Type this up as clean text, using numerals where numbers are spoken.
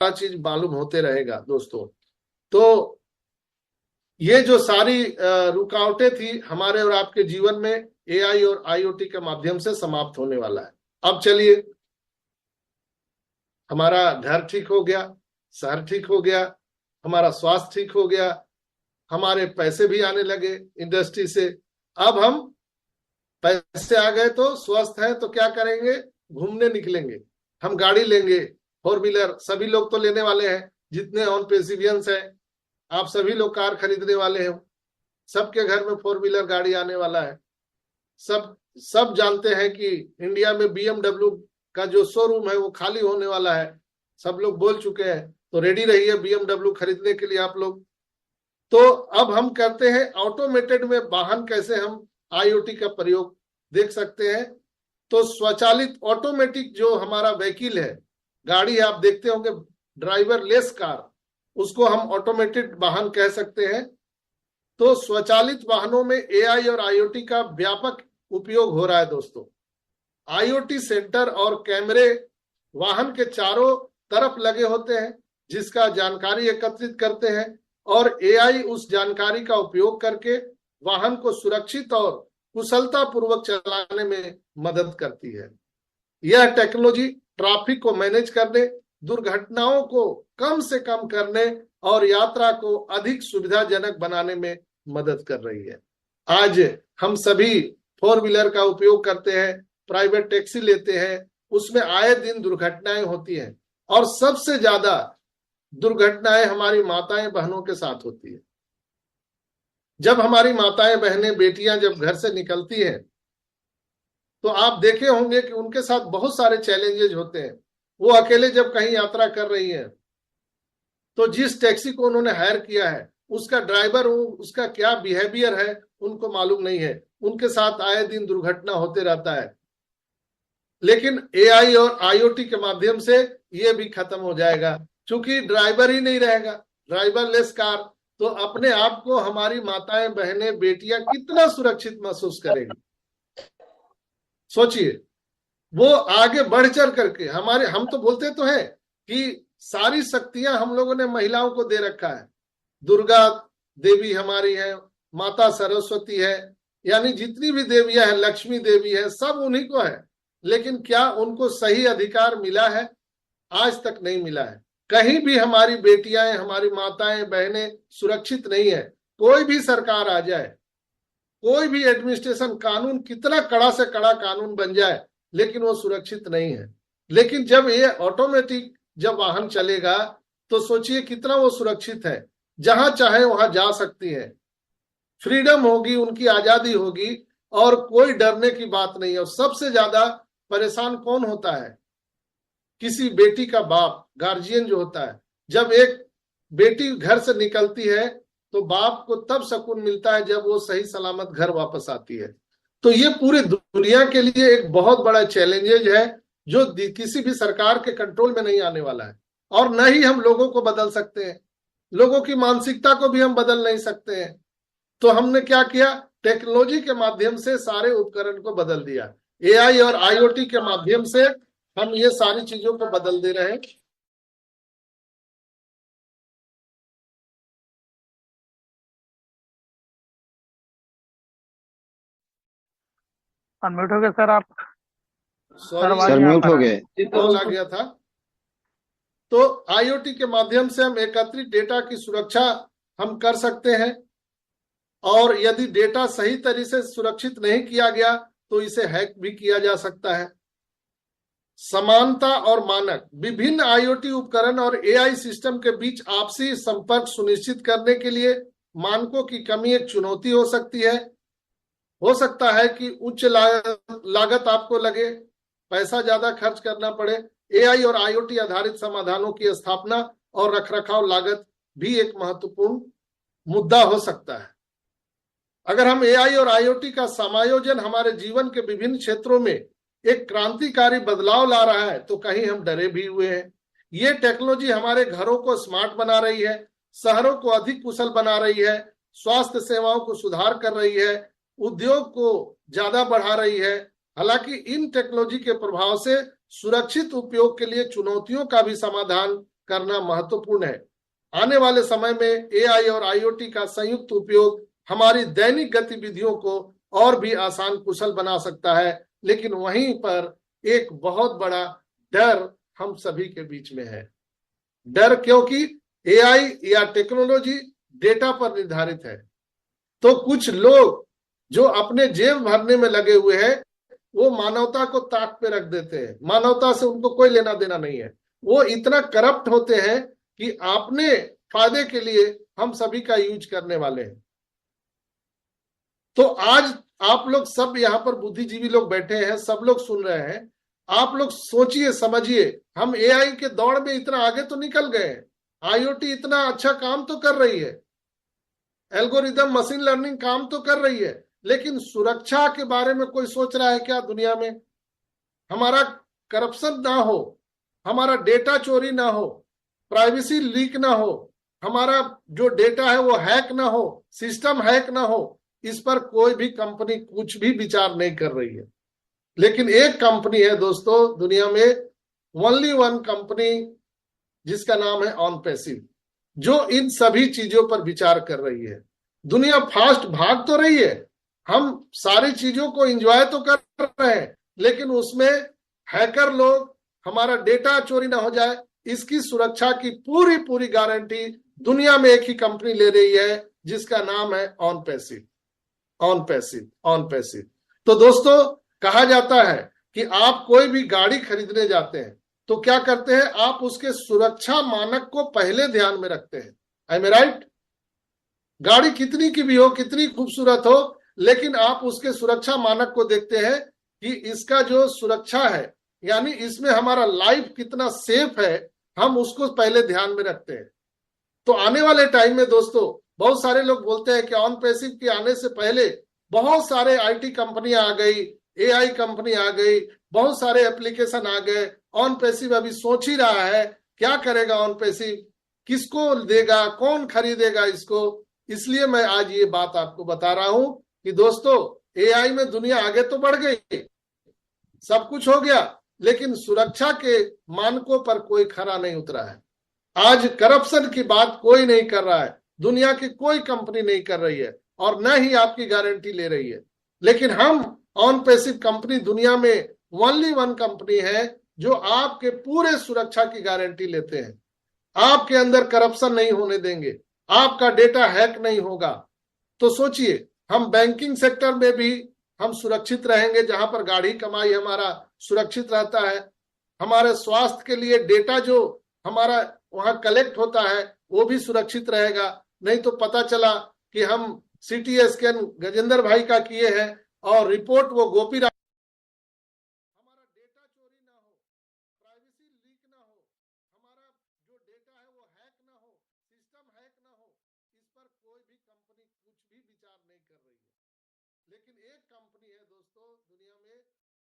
सारा चीज मालूम होते रहेगा दोस्तों। तो ये जो सारी रुकावटें थी हमारे और आपके जीवन में, एआई और आईओटी के माध्यम से समाप्त होने वाला है। अब चलिए, हमारा घर ठीक हो गया, शहर ठीक हो गया, हमारा स्वास्थ्य ठीक हो गया, हमारे पैसे भी आने लगे इंडस्ट्री से। अब हम पैसे आ गए तो स्वस्थ है तो क्या करेंगे, घूमने निकलेंगे, हम गाड़ी लेंगे, 4 व्हीलर। सभी लोग तो लेने वाले हैं, जितने ऑन पेसिवियंस हैं, आप सभी लोग कार खरीदने वाले हैं, सबके घर में 4 व्हीलर गाड़ी आने वाला है। सब जानते हैं कि इंडिया में BMW का जो शोरूम है वो खाली होने वाला है, सब लोग बोल चुके हैं। तो रेडी रहिए BMW खरीदने के लिए आप लोग। तो अब हम करते हैं ऑटोमेटेड में वाहन, कैसे हम आईओटी का प्रयोग देख सकते हैं। तो स्वचालित ऑटोमेटिक जो हमारा व्हीकल है, गाड़ी आप देखते होंगे, ड्राइवर लेस कार, उसको हम ऑटोमेटेड वाहन कह सकते हैं। तो स्वचालित वाहनों में एआई और आईओटी का व्यापक उपयोग हो रहा है दोस्तों। आईओटी सेंटर और कैमरे वाहन के चारों तरफ लगे होते हैं, जिसका जानकारी एकत्रित करते हैं, और एआई उस जानकारी का उपयोग करके वाहन को सुरक्षित और कुशलता पूर्वक चलाने में मदद करती है। यह टेक्नोलॉजी ट्रैफिक को मैनेज करने, दुर्घटनाओं को कम से कम करने और यात्रा को अधिक सुविधाजनक बनाने में मदद कर रही है। आज हम सभी 4 व्हीलर का उपयोग करते हैं, प्राइवेट टैक्सी लेते हैं, उसमें आए दिन दुर्घटनाएं होती हैं, और सबसे ज्यादा दुर्घटनाएं हमारी माताएं बहनों के साथ होती है। जब हमारी माताएं बहनें बेटियां जब घर से निकलती हैं तो आप देखे होंगे कि उनके साथ बहुत सारे चैलेंजेस होते हैं। वो अकेले जब कहीं यात्रा कर रही है तो जिस टैक्सी को उन्होंने हायर किया है उसका ड्राइवर, उसका क्या बिहेवियर है उनको मालूम नहीं है, उनके साथ आए दिन दुर्घटना होते रहता है। लेकिन एआई और आईओटी के माध्यम से ये भी खत्म हो जाएगा, क्योंकि ड्राइवर ही नहीं रहेगा, ड्राइवर लेस कार। तो अपने आप को हमारी माताएं बहनें बेटियां कितना सुरक्षित महसूस करेंगी, सोचिए। वो आगे बढ़ चढ़ करके हम तो बोलते तो हैं कि सारी शक्तियां हम लोगों ने महिलाओं को दे रखा है। दुर्गा देवी हमारी है, माता सरस्वती है, यानी जितनी भी देवियां हैं, लक्ष्मी देवी है, सब उन्हीं को है। लेकिन क्या उनको सही अधिकार मिला है? आज तक नहीं मिला है। कहीं भी हमारी बेटियां, हमारी माताएं बहनें सुरक्षित नहीं है। कोई भी सरकार आ जाए, कोई भी एडमिनिस्ट्रेशन, कानून कितना कड़ा से कड़ा कानून बन जाए, लेकिन वो सुरक्षित नहीं है। लेकिन जब ये ऑटोमेटिक जब वाहन चलेगा तो सोचिए कितना वो सुरक्षित है, जहां चाहे वहां जा सकती है, फ्रीडम होगी, उनकी आजादी होगी, और कोई डरने की बात नहीं है। और सबसे ज्यादा परेशान कौन होता है? किसी बेटी का बाप, गार्जियन जो होता है। जब एक बेटी घर से निकलती है तो बाप को तब सुकून मिलता है जब वो सही सलामत घर वापस आती है। तो ये पूरी दुनिया के लिए एक बहुत बड़ा चैलेंजेज है, जो किसी भी सरकार के कंट्रोल में नहीं आने वाला है। और न ही हम लोगों को बदल सकते हैं, लोगों की मानसिकता को भी हम बदल नहीं सकते हैं। तो हमने क्या किया? टेक्नोलॉजी के माध्यम से सारे उपकरण को बदल दिया। एआई और आईओटी के माध्यम से हम ये सारी चीजों को बदल दे रहे हैं। अनम्यूट हो गए सर आप। सॉरी, म्यूट हो गए, कॉल आ गया था। तो आईओटी के माध्यम से हम एकत्रित डेटा की सुरक्षा हम कर सकते हैं, और यदि डेटा सही तरीके से सुरक्षित नहीं किया गया तो इसे हैक भी किया जा सकता है। समानता और मानक, विभिन्न आईओटी उपकरण और एआई सिस्टम के बीच आपसी संपर्क सुनिश्चित करने के लिए मानकों की कमी एक चुनौती हो सकती है। हो सकता है कि उच्च लागत आपको लगे, पैसा ज्यादा खर्च करना पड़े। एआई और आईओटी आधारित समाधानों की स्थापना और रखरखाव लागत भी एक महत्वपूर्ण मुद्दा हो सकता है। अगर हम एआई और आईओटी का समायोजन हमारे जीवन के विभिन्न क्षेत्रों में एक क्रांतिकारी बदलाव ला रहा है तो कहीं हम डरे भी हुए हैं। ये टेक्नोलॉजी हमारे घरों को स्मार्ट बना रही है, शहरों को अधिक कुशल बना रही है, स्वास्थ्य सेवाओं को सुधार कर रही है, उद्योग को ज्यादा बढ़ा रही है। हालांकि इन टेक्नोलॉजी के प्रभाव से सुरक्षित उपयोग के लिए चुनौतियों का भी समाधान करना महत्वपूर्ण है। आने वाले समय में एआई और आईओटी का संयुक्त उपयोग हमारी दैनिक गतिविधियों को और भी आसान कुशल बना सकता है, लेकिन वहीं पर एक बहुत बड़ा डर हम सभी के बीच में है। डर क्योंकि एआई या टेक्नोलॉजी डेटा पर निर्धारित है, तो कुछ लोग जो अपने जेब भरने में लगे हुए हैं वो मानवता को ताक पे रख देते हैं। मानवता से उनको कोई लेना देना नहीं है। वो इतना करप्ट होते हैं कि अपने फायदे के लिए हम सभी का यूज करने वाले हैं। तो आज आप लोग सब यहाँ पर बुद्धिजीवी लोग बैठे हैं, सब लोग सुन रहे हैं। आप लोग सोचिए, समझिए, हम एआई के दौड़ में इतना आगे तो निकल गए हैं, आईओटी इतना अच्छा काम तो कर रही है, एल्गोरिदम मशीन लर्निंग काम तो कर रही है, लेकिन सुरक्षा के बारे में कोई सोच रहा है क्या दुनिया में? हमारा करप्शन ना हो, हमारा डेटा चोरी ना हो, प्राइवेसी लीक ना हो, हमारा जो डेटा है वो हैक ना हो, सिस्टम हैक ना हो, इस पर कोई भी कंपनी कुछ भी विचार नहीं कर रही है। लेकिन एक कंपनी है दोस्तों दुनिया में, ओनली वन कंपनी, जिसका नाम है ऑनपैसिव, जो इन सभी चीजों पर विचार कर रही है। दुनिया फास्ट भाग तो रही है, हम सारी चीजों को एंजॉय तो कर रहे हैं, लेकिन उसमें हैकर लोग हमारा डेटा चोरी ना हो जाए, इसकी सुरक्षा की पूरी पूरी गारंटी दुनिया में एक ही कंपनी ले रही है, जिसका नाम है ऑनपैसिव। ऑनपैसिव। तो दोस्तों, कहा जाता है कि आप कोई भी गाड़ी खरीदने जाते हैं तो क्या करते हैं, आप उसके सुरक्षा मानक को पहले ध्यान में रखते हैं। I am right? गाड़ी कितनी की भी हो, कितनी खूबसूरत हो, लेकिन आप उसके सुरक्षा मानक को देखते हैं कि इसका जो सुरक्षा है, यानी इसमें हमारा लाइफ कितना सेफ है, हम उसको पहले ध्यान में रखते हैं। तो आने वाले टाइम में दोस्तों, बहुत सारे लोग बोलते हैं कि ऑनपैसिव के आने से पहले बहुत सारे आईटी कंपनियां आ गई, एआई कंपनी आ गई, बहुत सारे एप्लीकेशन आ गए। ऑनपैसिव अभी सोच ही रहा है क्या करेगा ऑनपैसिव, किसको देगा, कौन खरीदेगा इसको। इसलिए मैं आज ये बात आपको बता रहा हूं कि दोस्तों, एआई में दुनिया आगे तो बढ़ गई, सब कुछ हो गया, लेकिन सुरक्षा के मानकों पर कोई खरा नहीं उतरा है। आज करप्शन की बात कोई नहीं कर रहा है, दुनिया की कोई कंपनी नहीं कर रही है, और न ही आपकी गारंटी ले रही है। लेकिन हम ऑनपैसिव कंपनी दुनिया में ओनली वन कंपनी है जो आपके पूरे सुरक्षा की गारंटी लेते हैं। आपके अंदर करप्शन नहीं होने देंगे, आपका डेटा हैक नहीं होगा। तो सोचिए, हम बैंकिंग सेक्टर में भी हम सुरक्षित रहेंगे, जहां पर गाढ़ी कमाई हमारा सुरक्षित रहता है। हमारे स्वास्थ्य के लिए डेटा जो हमारा वहां कलेक्ट होता है वो भी सुरक्षित रहेगा। नहीं तो पता चला कि हम सीटी स्कैन गजेंद्र भाई का किए हैं और रिपोर्ट वो गोपी, हमारा डेटा चोरी ना हो, प्राइवेसी लीक ना हो, हमारा जो डेटा है वो हैक ना हो, सिस्टम हैक ना हो, इस पर कोई भी कंपनी कुछ भी विचार नहीं कर रही है। लेकिन एक कंपनी है दोस्तों दुनिया में,